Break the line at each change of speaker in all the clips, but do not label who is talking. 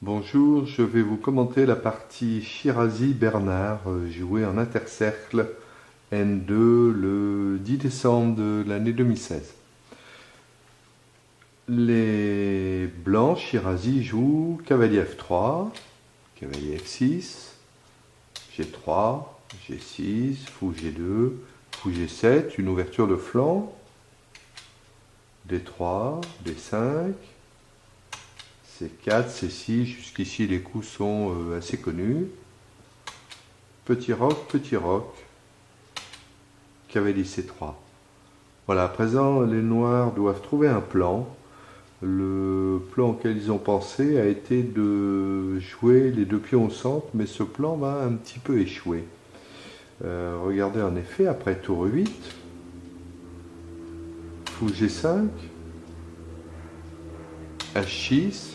Bonjour, je vais vous commenter la partie Shirazi-Bernard jouée en intercercle N2 le 10 décembre de l'année 2016. Les blancs, Shirazi jouent cavalier F3, cavalier F6, G3, G6, fou G2, fou G7, une ouverture de flanc, D3, D5, C4, C6, jusqu'ici les coups sont assez connus. Petit roc, cavalier C3. Voilà, à présent les noirs doivent trouver un plan. Le plan auquel ils ont pensé a été de jouer les deux pions au centre, mais ce plan va un petit peu échouer. Regardez en effet, après tour 8, fou G5, H6,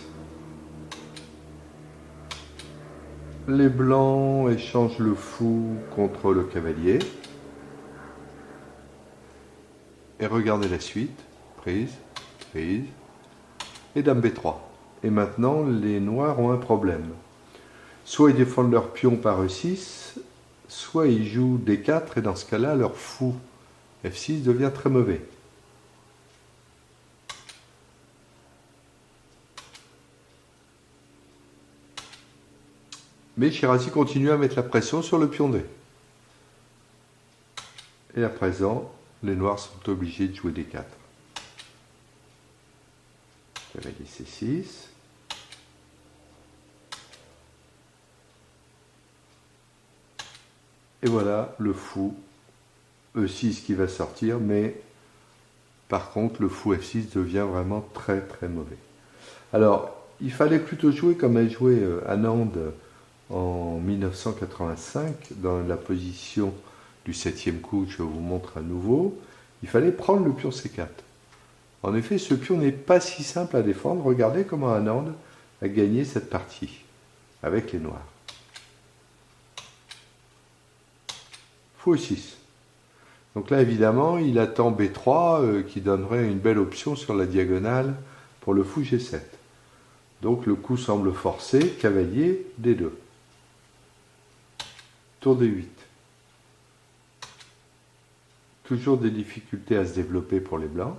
les blancs échangent le fou contre le cavalier. Et regardez la suite. Prise, prise. Et dame B3. Et maintenant, les noirs ont un problème. Soit ils défendent leur pion par E6, soit ils jouent D4, et dans ce cas-là, leur fou F6 devient très mauvais. Mais Shirazi continue à mettre la pression sur le pion D. Et à présent, les noirs sont obligés de jouer D4. Cavalier C6. Et voilà le fou E6 qui va sortir, mais par contre le fou F6 devient vraiment très très mauvais. Alors, il fallait plutôt jouer comme a joué Anand en 1985, dans la position du 7e coup, je vous montre à nouveau. Il fallait prendre le pion C4. En effet, ce pion n'est pas si simple à défendre. Regardez comment Anand a gagné cette partie avec les noirs. Fou E6. Donc là, évidemment, il attend B3 qui donnerait une belle option sur la diagonale pour le fou G7. Donc le coup semble forcé, cavalier D2. Tour D8. Toujours des difficultés à se développer pour les blancs.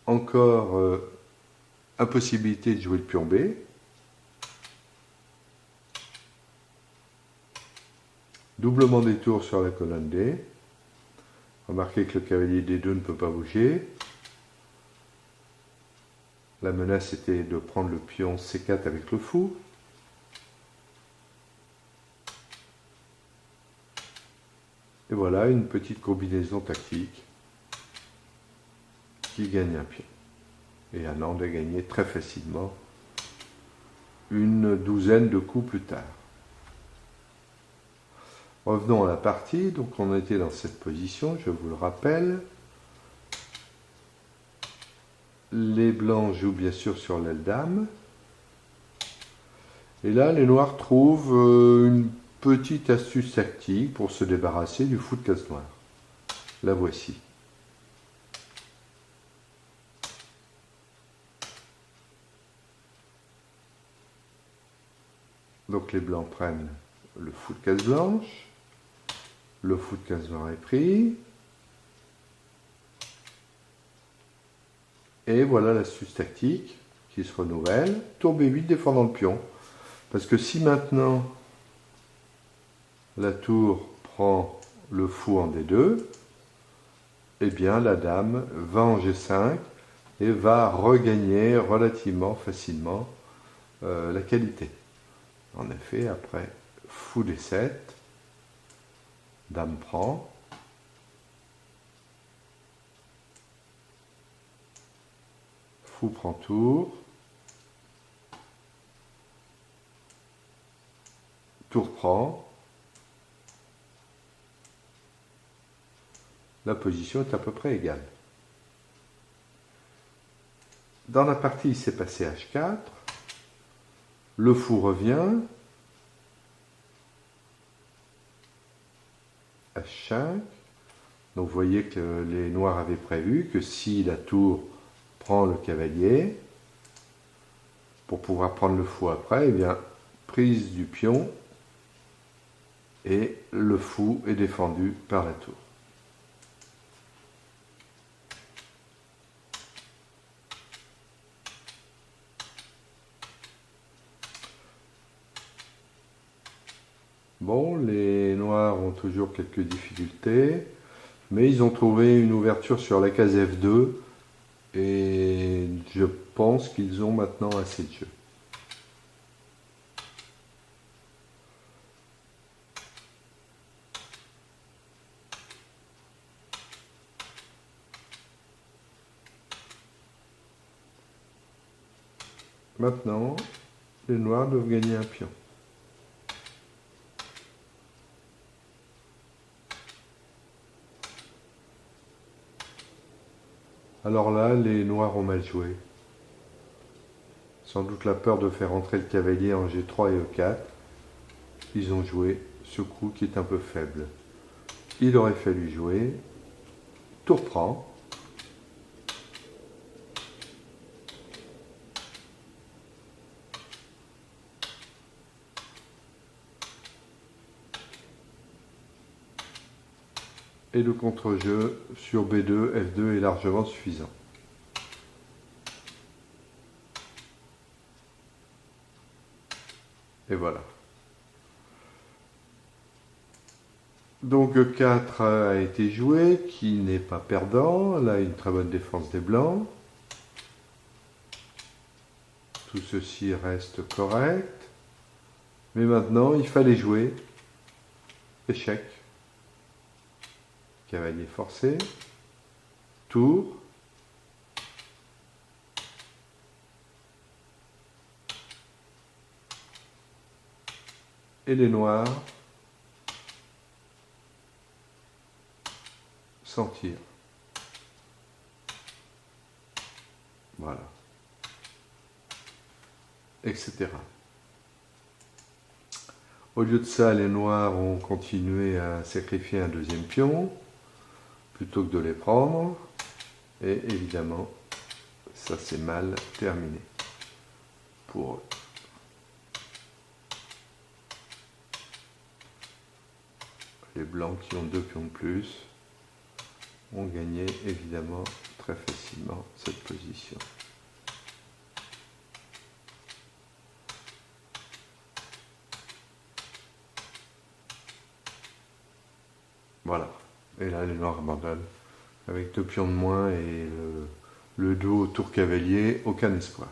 Encore impossibilité de jouer le pion B. Doublement des tours sur la colonne D. Remarquez que le cavalier D2 ne peut pas bouger. La menace était de prendre le pion C4 avec le fou. Et voilà une petite combinaison tactique qui gagne un pion. Et Anand a gagné très facilement une douzaine de coups plus tard. Revenons à la partie. Donc on était dans cette position, je vous le rappelle. Les blancs jouent bien sûr sur l'aile dame. Et là, les noirs trouvent une petite astuce tactique pour se débarrasser du fou de case noire. La voici. Donc les blancs prennent le fou de case blanche. Le fou de case noire est pris. Et voilà l'astuce tactique qui se renouvelle. Tour B8 défendant le pion. Parce que si maintenant la tour prend le fou en D2, eh bien la dame va en G5 et va regagner relativement facilement la qualité. En effet, après fou D7, dame prend. Fou prend tour. Tour prend. La position est à peu près égale. Dans la partie, il s'est passé H4. Le fou revient. H5. Donc vous voyez que les noirs avaient prévu que si la tour prend le cavalier, pour pouvoir prendre le fou après, eh bien, prise du pion et le fou est défendu par la tour. Bon, les noirs ont toujours quelques difficultés, mais ils ont trouvé une ouverture sur la case F2 et je pense qu'ils ont maintenant assez de jeu. Maintenant, les noirs doivent gagner un pion. Alors là, les noirs ont mal joué. Sans doute la peur de faire entrer le cavalier en G3 et E4. Ils ont joué ce coup qui est un peu faible. Il aurait fallu jouer tour prend. Et le contre-jeu sur B2, F2 est largement suffisant. Et voilà. Donc E4 a été joué, qui n'est pas perdant. Là, une très bonne défense des blancs. Tout ceci reste correct. Mais maintenant, il fallait jouer. Échec. Cavalier forcé. Tour. Et les noirs s'en tirent. Voilà. Etc. Au lieu de ça, les noirs ont continué à sacrifier un deuxième pion, plutôt que de les prendre. Et évidemment, ça s'est mal terminé pour eux. Les blancs qui ont 2 pions de plus ont gagné évidemment très facilement cette position. Voilà. Et là, les noirs abandonnent. Avec 2 pions de moins et le dos au tour cavalier, aucun espoir.